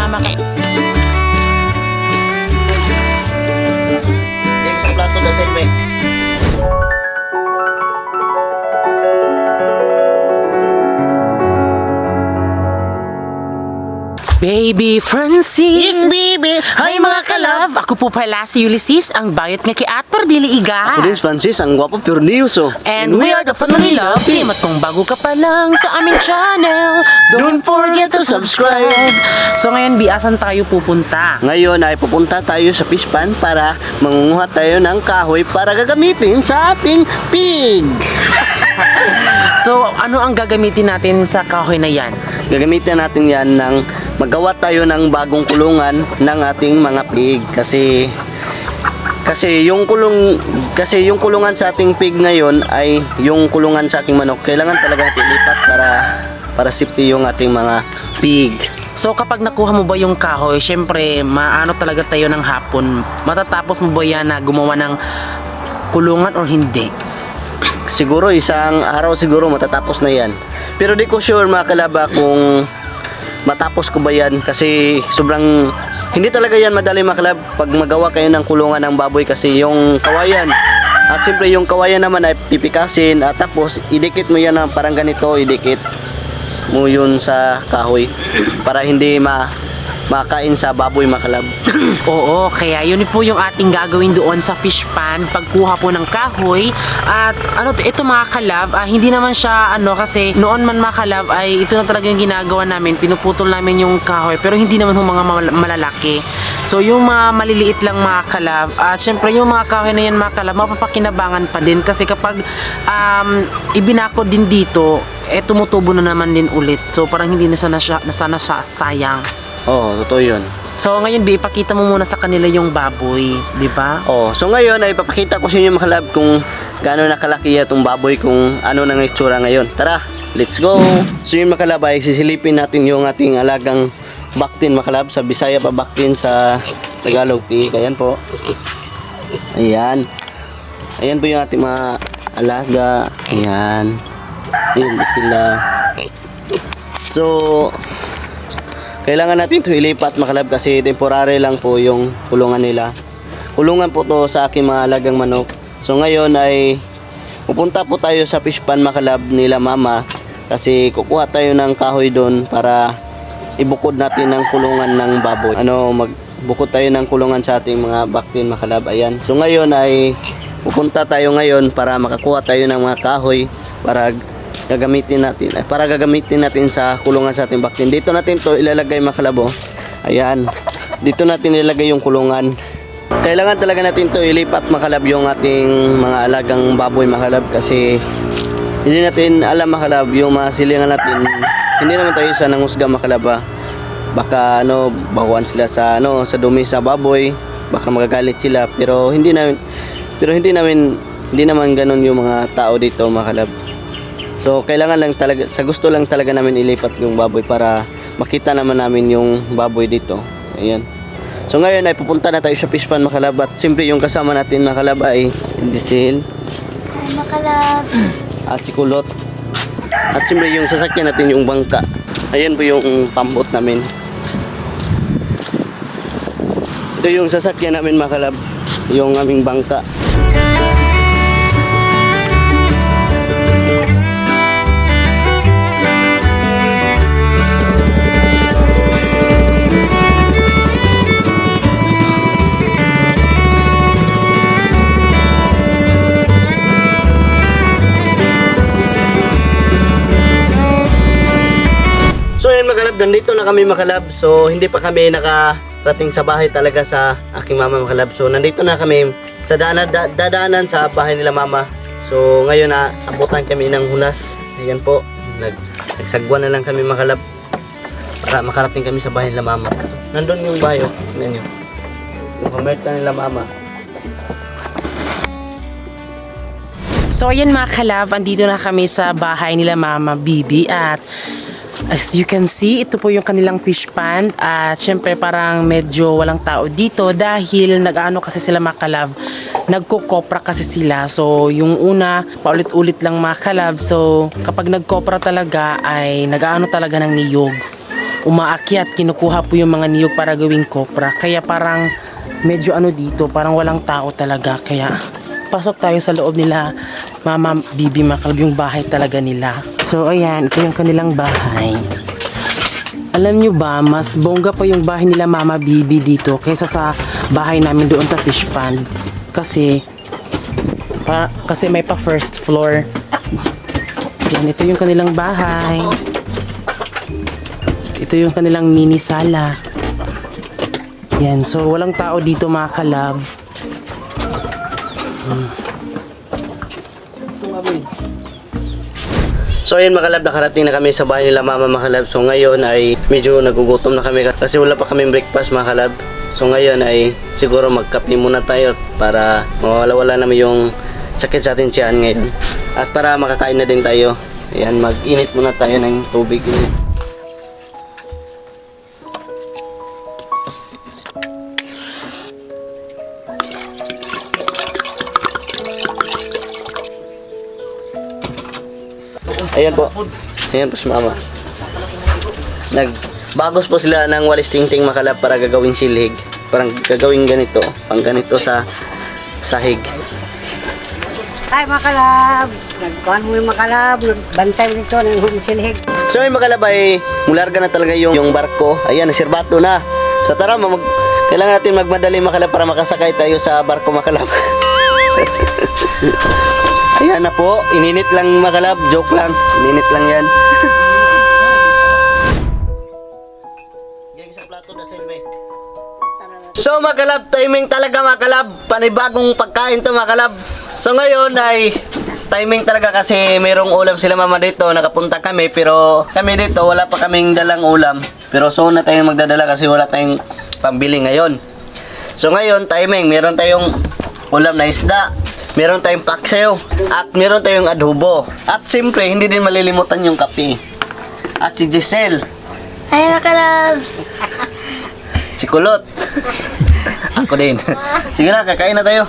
mama ka. Yung sa plato na sa ibe. Baby Francis! Yes, baby! Hi mga kalab! Ako po pala si Ulysses, ang bayot nga kay Atper Dili Iga. Ako din, Francis, ang gwapo pure news, oh. And we are the Family Love Team. At kung bago ka pa lang sa aming channel, don't forget to subscribe. So ngayon, asan tayo pupunta? Ngayon ay pupunta tayo sa fish pan para mangunguha tayo ng kahoy para gagamitin sa ating pig. So ano ang gagamitin natin sa kahoy na yan? Gagamitin natin yan ng magawa tayo ng bagong kulungan ng ating mga pig kasi yung kulungan sa ating pig ngayon ay yung kulungan sa ating manok. Kailangan talaga natin ilipat para safety yung ating mga pig. So kapag nakuha mo ba yung kahoy, syempre maano talaga tayo ng hapon. Matatapos mo ba yan na gumawa ng kulungan or hindi? Siguro isang araw siguro matatapos na yan. Pero di ko sure mga kalaba kung matapos ko ba yan kasi sobrang hindi talaga yan madali mga kalab pag magawa kayo ng kulungan ng baboy kasi yung kawayan at siyempre yung kawayan naman ay pipikasin at tapos idikit mo yan ng parang ganito, idikit mo yun sa kahoy para hindi makain sa baboy mga kalab. Oo, kaya yun po yung ating gagawin doon sa fish pan pagkuha po ng kahoy. At ano ito mga kalab, hindi naman siya kasi noon man mga kalab ay ito na talaga yung ginagawa namin, pinuputol namin yung kahoy pero hindi naman yung mga malalaki. So yung mga maliliit lang mga kalab at syempre yung mga kahoy na yan mga kalab mapapakinabangan pa din kasi kapag ibinakod din dito tumutubo na naman din ulit. So parang hindi na sana siya sayang. Oo, totoo yun. So ngayon ipakita mo muna sa kanila yung baboy, di ba? Oh, so ngayon ay ipapakita ko sa inyo mga kalab kung gaano nakalaki itong baboy, kung ano nang itsura ngayon. Tara, let's go! So yung mga kalab ay sisilipin natin yung ating alagang baktin mga kalab. Sa Bisaya pa baktin, sa Tagalog pig. Ayan po. Ayan. Ayan po yung ating mga alaga. Ayan. Ayan sila. So kailangan natin ito ilipat mga kalab kasi temporary lang po yung kulungan nila. Kulungan po to sa aking mga alagang manok. So ngayon ay pupunta po tayo sa fish pan mga kalab nila mama kasi kukuha tayo ng kahoy doon para ibukod natin ng kulungan ng baboy. Magbukod tayo ng kulungan sa ating mga baktin mga kalab. Ayan. So ngayon ay pupunta tayo ngayon para makakuha tayo ng mga kahoy para gagamitin natin sa kulungan sa ating baktin. Dito natin to ilalagay mga kalabo. Ayan. Dito natin ilalagay yung kulungan. Kailangan talaga natin to ilipat mga kalab yung ating mga alagang baboy mga kalab kasi hindi natin alam mga kalab yung mga silingan natin. Hindi naman tayo sa nangusga mga kalab. Baka bahuan sila sa dumi sa baboy. Baka magagalit sila pero hindi naman ganun yung mga tao dito mga kalab. So kailangan lang talaga, sa gusto lang talaga namin ilipat yung baboy para makita naman namin yung baboy dito. Ayan. So ngayon ay pupunta na tayo sa fish pan mga kalab at siyempre yung kasama natin mga kalab ay Diesel. Hi mga kalab. At si Kulot. At siyempre yung sasakyan natin yung bangka. Ayan po yung pambot namin. Ito yung sasakyan namin mga kalab, yung aming bangka. So yun mga kalab, nandito na kami mga kalab. So hindi pa kami nakarating sa bahay talaga sa aking mama mga kalab. So nandito na kami sa dadaanan sa bahay nila mama. So ngayon na abutan kami ng hunas. Ayan po, nagsagwan na lang kami mga kalab para makarating kami sa bahay nila mama. Nandun yung bahay, tingnan nyo. Yung pamerta nila mama. So ayan mga kalab, andito na kami sa bahay nila Mama Bibi at as you can see, ito po yung kanilang fish pan at syempre parang medyo walang tao dito dahil nag-ano kasi sila mga kalab, nagko-kopra kasi sila. So yung una, paulit-ulit lang mga kalab. So kapag nagkopra talaga ay nag-ano talaga ng niyog. umaakyat, kinukuha po yung mga niyog para gawing kopra. Kaya parang medyo ano dito, parang walang tao talaga. Kaya pasok tayo sa loob nila, Mama Bibi Makalab, yung bahay talaga nila. So ayan, ito yung kanilang bahay. Alam nyo ba, mas bongga pa yung bahay nila Mama Bibi dito kaysa sa bahay namin doon sa fish pond. Kasi may pa first floor. Yan, ito yung kanilang bahay. Ito yung kanilang mini sala. Yan, so walang tao dito mga kalab. So ayun mga kalab, nakarating na kami sa bahay nila Mama mga kalab. So ngayon ay medyo nagugutom na kami kasi wala pa kaming breakfast mga kalab. So ngayon ay siguro magkape muna tayo para mawala-wala naman yung sakit sa ating tiyan ngayon. At para makakain na din tayo. Ayan, mag-init muna tayo ng tubig. Ayan po. Ayan po si Mama. Nagbagos po sila ng walis tingting makalab para gagawing silhig. Parang gagawing ganito. Pang ganito sa sahig. Hi Makalab! Nagkuhan mo yung Makalab, nagbantay dito ng silhig. So yung makalab ay mularga na talaga yung barko. Ayan, nasirbato na. So tara, kailangan natin magmadali makalab para makasakay tayo sa barko makalab. Ayan na po, ininit lang makalab, joke lang, ininit lang yan. So makalab, timing talaga makalab, panibagong pagkain to makalab. So ngayon ay timing talaga kasi mayroong ulam sila mama dito, nakapunta kami pero kami dito wala pa kaming dalang ulam. Pero so na tayong magdadala kasi wala tayong pambili ngayon. So ngayon timing, meron tayong ulam na isda, meron tayong paksiw, at meron tayong adobo. At siyempre, hindi din malilimutan yung kape. At si Giselle. Hi mga kalabs! Si Kulot. Ako din. Sige na, kakain na tayo.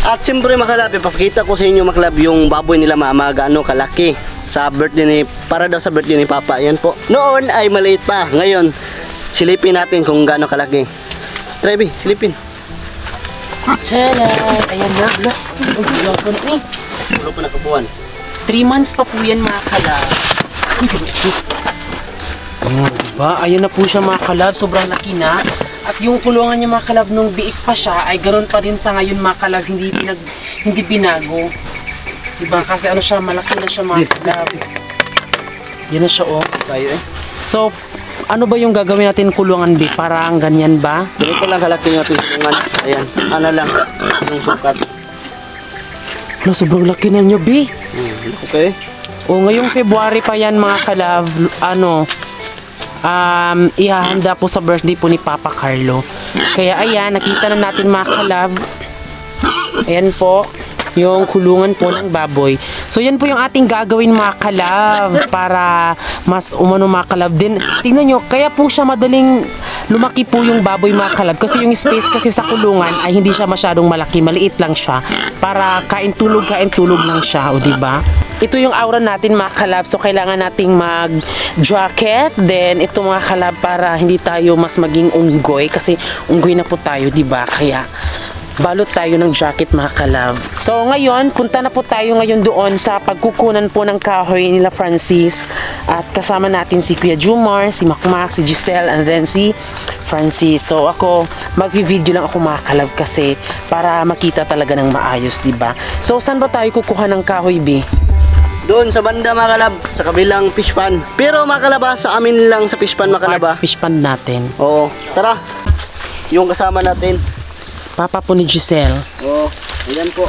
At siyempre makalab, ipapakita ko sa inyo makalab yung baboy nila mama gaano kalaki sa birthday para daw sa birthday ni Papa. Yan po. Noon ay maliit pa. Ngayon, silipin natin kung gaano kalaki. Try, Bi, silipin. Tcharan! Ayan na, bla. Uy, po na eh. Wala pa nakabuhan. 3 months pa po yan mga kalab. Diba? Ayun na po siya mga kalab. Sobrang laki na. At yung kulungan niya mga kalab nung biik pa siya ay ganoon pa din sa ngayon mga kalab. Hindi binago. Diba? Kasi ano siya, malaki na siya mga kalab. Yan na siya oh. Tayo eh. So, ano ba yung gagawin natin kulungan B? Parang ganyan ba? Ganito lang kalaki yung ating silungan. Ayan. Ano lang. Yung sukat. Lo, sobrang laki na niya B. Okay. O, ngayong February pa yan mga kalab. Ihahanda po sa birthday po ni Papa Carlo. Kaya ayan, nakita na natin mga kalab. Ayan po, yung kulungan po ng baboy. So yan po yung ating gagawin mga kalab para mas umano mga kalab din. Tingnan nyo, kaya po siya madaling lumaki po yung baboy mga kalab kasi yung space kasi sa kulungan ay hindi siya masyadong malaki, maliit lang siya para kain tulog lang siya, o diba? Ito yung aura natin mga kalab, so kailangan nating mag-jacket, then ito mga kalab para hindi tayo mas maging unggoy kasi unggoy na po tayo, diba? Kaya balot tayo ng jacket mga kalab. So ngayon, punta na po tayo ngayon doon sa pagkukunan po ng kahoy nila Francis at kasama natin si Kuya Jumar, si Makmak, si Giselle, and then si Francis. So ako, mag-video lang ako mga kalab kasi para makita talaga ng maayos, diba? So saan ba tayo kukuha ng kahoy, B? Doon sa banda mga kalab, sa kabilang fish pan. Pero mga kalaba, sa amin lang sa fish pan mga kalaba. Part fish pond natin. Oo, tara. Yung kasama natin. Papa po ni Giselle. Oo, ayan po.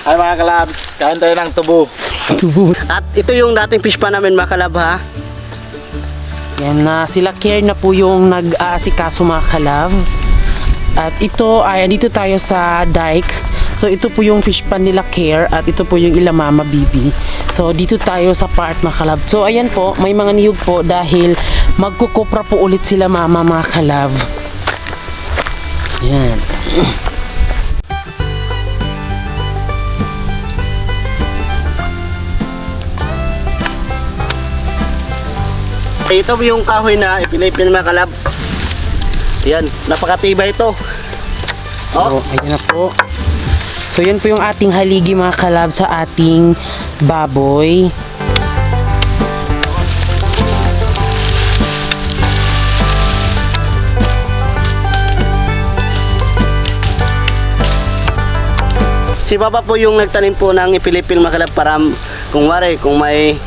Ay mga kalabs, kain tayo ng tubo. At ito yung dating fish pan namin mga kalab ha. Yan na, sila Care na po yung nag-aasikaso mga kalab. At ito ay, dito tayo sa dike. So ito po yung fish pan nila Care at ito po yung ila Mama Bibi. So dito tayo sa part mga kalab. So ayan po, may mga niyog po dahil magkukopra po ulit sila Mama mga kalab. Yan. Ito yung kahoy na ipilipin mga kalab. Yan, napakatibay ito. Oh, So, ayan na po. So, yan po yung ating haligi mga kalab sa ating baboy. si Papa po yung nagtanim po ng ipilipil mga kalab para kung may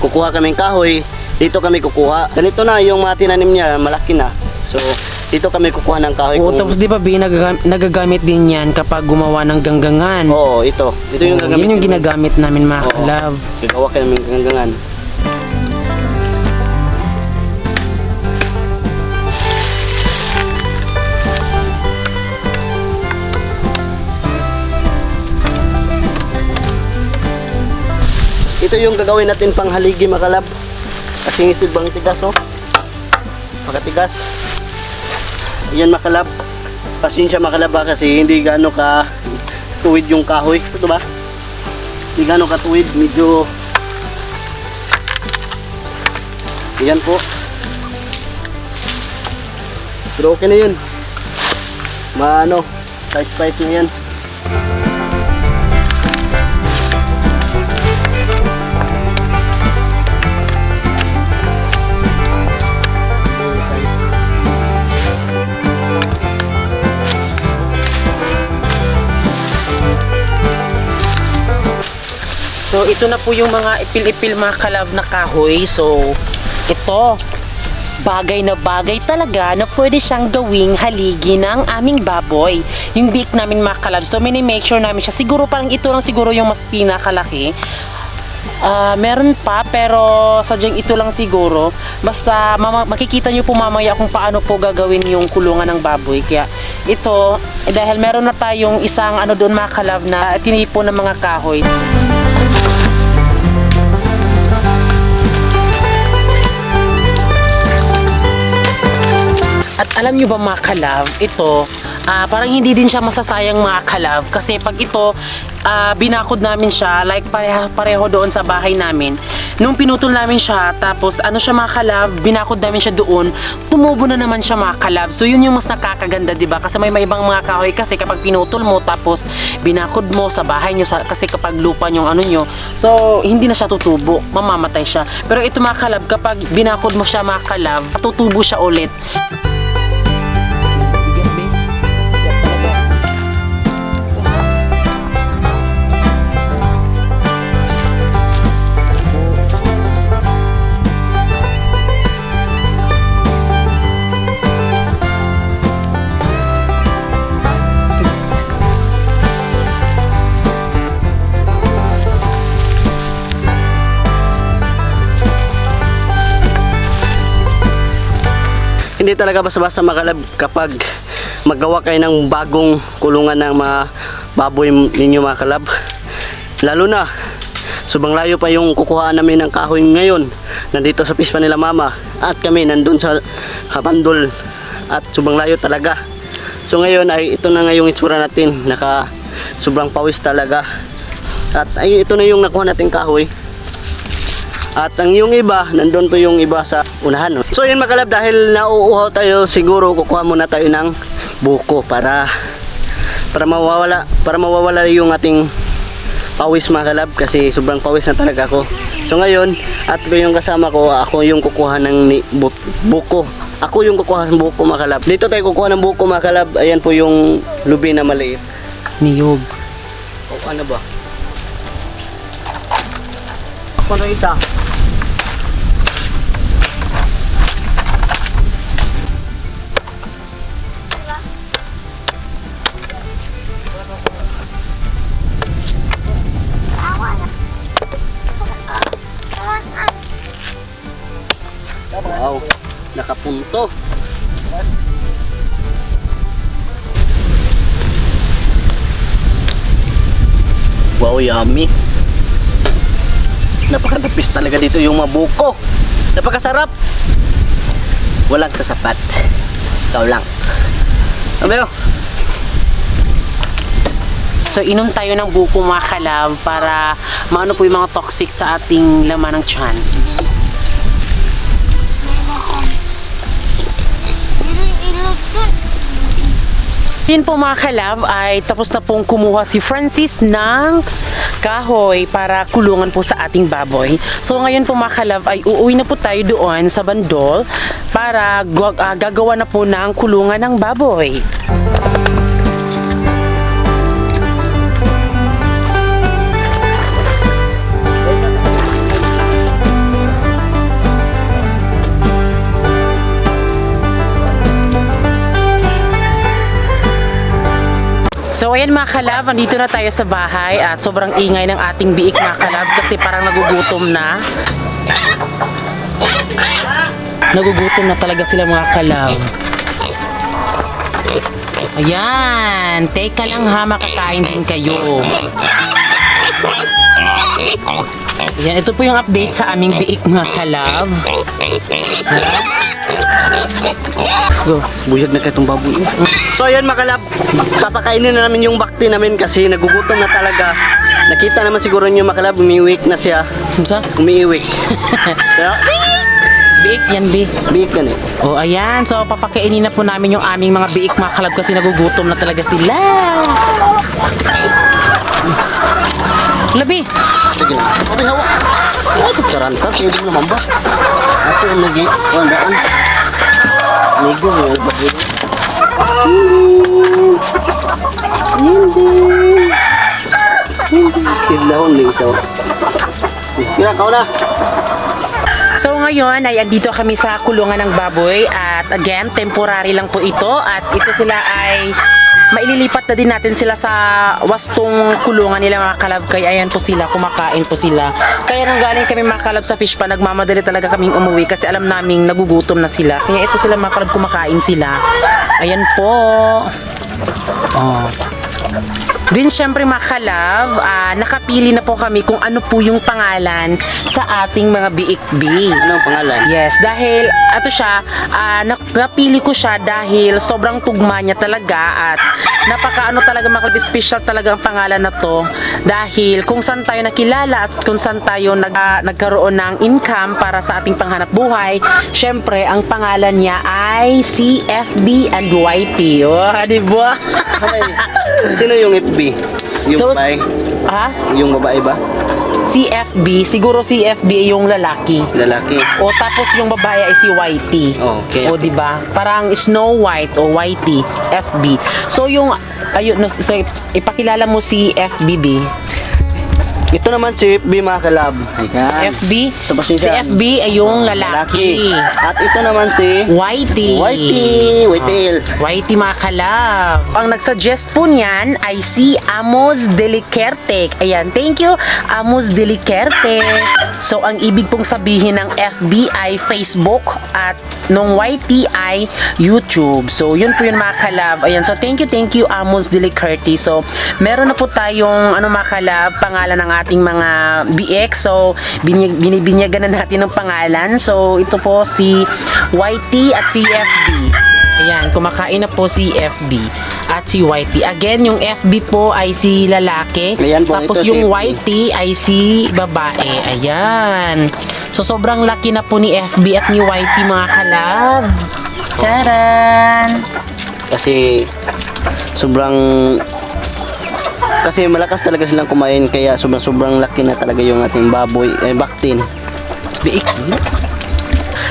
kukuha kaming kahoy, dito kami kukuha. Ganito na yung mga tinanim niya, malaki na. So, dito kami kukuha ng kahoy. Oo, tapos di ba, Bi, nagagamit din yan kapag gumawa ng ganggangan. Oo, ito. Ito yung Oo, gagamit. yun yung ginagamit namin mga Oo. kalab. Gagawa kayo ng ganggangan. Ito yung gagawin natin pang haligi mga kalab. Kasi silbang tigas, oh. Makatigas. Yan mga kalab. Pasensya mga kalab, kasi hindi gaano ka tuwid yung kahoy. Ito ba? Hindi gaano ka tuwid. Medyo yan po. Pero okay na yun. Spice na yan. So, ito na po yung mga ipil-ipil mga kalab na kahoy. So, ito, bagay na bagay talaga na pwede siyang gawing haligi ng aming baboy. Yung biik namin mga kalab. So, mini-make sure namin siya. Siguro parang ito lang siguro yung mas pinakalaki. Meron pa, pero sadyang ito lang siguro. Basta makikita nyo po mamaya kung paano po gagawin yung kulungan ng baboy. Kaya ito, dahil meron na tayong isang doon mga kalab na tinipo ng mga kahoy. At alam nyo ba mga kalab, ito, parang hindi din siya masasayang mga kalab. Kasi pag ito, binakod namin siya, like pareho doon sa bahay namin. Nung pinutol namin siya, tapos siya mga kalab, binakod namin siya doon, tumubo na naman siya mga kalab. So yun yung mas nakakaganda, diba? Kasi may ibang mga kahoy kasi kapag pinutol mo, tapos binakod mo sa bahay nyo, kasi kapag lupa yung nyo, so hindi na siya tutubo, mamamatay siya. Pero ito mga kalab, kapag binakod mo siya mga kalab, tutubo siya ulit. Hindi talaga basta-basta makalab kapag maggawa kayo ng bagong kulungan ng mga baboy ninyo mga kalab. Lalo na, sobrang layo pa yung kukuhaan namin ng kahoy ngayon. Nandito sa pispa nila mama at kami nandun sa Habandol at sobrang layo talaga. So ngayon ay ito na nga yung itsura natin, sobrang pawis talaga. At ay ito na yung nakuha nating kahoy. At ang yung iba, nandun po yung iba sa unahan. So yun mga kalab, dahil nauuhaw tayo, siguro kukuha muna tayo ng buko para mawawala yung ating pawis mga kalab, kasi sobrang pawis na talaga ako. So ngayon, at yung kasama ko, ako yung kukuha ng buko. Ako yung kukuha ng buko mga kalab. Dito tayo kukuha ng buko mga kalab. Ayan po yung lubi na maliit. Niyog. O ano ba? Ako na isa. Wow, nakapunto. Wow, yummy. Napakatapis talaga dito yung mabuko. Napakasarap. Walang sasapat. Ikaw lang. Abayo. So inom tayo ng buko mga kalab para maano po yung mga toxic sa ating laman ng tiyan. Yun po mga kalab ay tapos na pong kumuha si Francis ng kahoy para kulungan po sa ating baboy. So ngayon po mga kalab ay uuwi na po tayo doon sa bandol para gagawa na po ng kulungan ng baboy. So ayan mga kalab, andito na tayo sa bahay at sobrang ingay ng ating biik mga kalab kasi parang nagugutom na. Nagugutom na talaga sila mga kalab. Ayan, teka lang ha, makakain din kayo. Ayan, ito po yung update sa aming biik mga kalab. Go, buyag na itong baboy. So ayun mga kalab, papakainin na namin yung bakti namin kasi nagugutom na talaga. Nakita naman siguro niyo mga kalab, umiiwik na siya. Sa? Umiiwik. Kaya, Biik yan, bi. biik yan eh. Oh, ayan. So, papakainin na po namin yung aming mga biik mga kalab kasi nagugutom na talaga sila. Labi. Sige lang. Abi, hawak. Ay, kutsaran ka. Pwede mo naman ba? Ako yung nag-iwandaan. Migo mo yung baboy. Hindi. Kilahon na isaw. Kira, kao na. So ngayon ay andito kami sa kulungan ng baboy at again temporary lang po ito at ito sila ay maililipat na din natin sila sa wastong kulungan nila mga kalab kaya ayan po sila, kumakain po sila. Kaya nung galing kami mga kalab sa fish pan, nagmamadali talaga kaming umuwi kasi alam naming nagugutom na sila. Kaya ito sila mga kalab, kumakain sila. Ayan po. Oh. Din syempre mga kalab, nakapili na po kami kung ano po yung pangalan sa ating mga biik-bi. Anong pangalan? Yes, dahil ato siya, napili ko siya dahil sobrang tugma niya talaga at napaka talaga mga kalab, special talaga ang pangalan na to dahil kung saan tayo nakilala at kung saan tayo nagkaroon ng income para sa ating panghanap buhay, syempre ang pangalan niya ay CFB and YT. Oh, di ba? Sino yung FB? Yung So, babae? Ha? Yung babae ba? CFB, siguro CFB yung lalaki. Lalaki. O tapos yung babae ay si YT. Okay. O di ba? Parang Snow White o YT, FB. So yung ayun, so ipakilala mo si FBB. Ito naman si FB mga kalab. Ayan. FB, So, si pasensya. FB ay yung lalaki. At ito naman si YT. Whitetail. YT mga kalab. Ang nagsuggest po niyan ay si Amos Delicerte. Ayan, thank you Amos Delicerte. So ang ibig pong sabihin ng FB ay Facebook at nung YT ay YouTube. So yun po yun mga kalab. Ayan, so thank you Amos Delicerte. So meron na po tayong mga kalab, pangalan ng ating mga BX. So binibinyagan na natin ng pangalan. So ito po si YT at si FB. Ayan, kumakain na po si FB at si YT. Again, yung FB po ay si lalaki. Ayan po, Tapos ito si yung FB. YT ay si babae. Ayan. So, sobrang laki na po ni FB at ni YT mga kalab. Charan! Kasi malakas talaga silang kumain kaya sobrang laki na talaga yung ating baboy, baktin. Biik.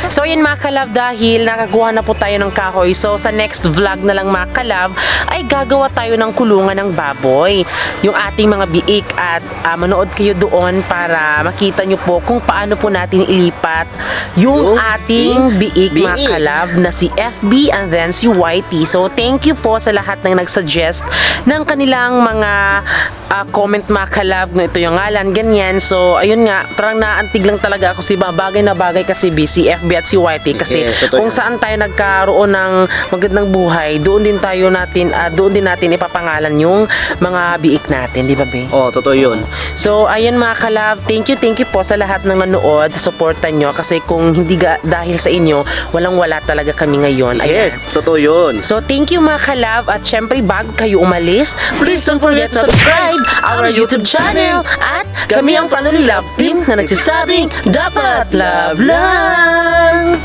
So yun mga kalab, dahil nakakuha na po tayo ng kahoy, so sa next vlog na lang mga kalab ay gagawa tayo ng kulungan ng baboy, yung ating mga biik at manood kayo doon para makita nyo po kung paano po natin ilipat yung ating biik mga kalab na si FB and then si YT. So thank you po sa lahat ng nagsuggest ng kanilang mga comment mga kalab, no, ito yung ngalan, ganyan. So ayun nga, parang naantig lang talaga ako si bagay na bagay kasi si FB at si YT kasi Yes, kung saan tayo nagkaroon ng magandang buhay, doon din natin ipapangalan yung mga biik natin, di ba be? Oh, totoo yun. So ayun mga kalab, thank you po sa lahat ng nanood, sa suporta nyo kasi kung hindi dahil sa inyo, walang-wala talaga kami ngayon. Ayan. Yes, totoo yun. So thank you mga kalab at syempre bago kayo umalis, please don't forget to subscribe our YouTube channel at kami ang Family Love Team na nagsasabing dapat love lang!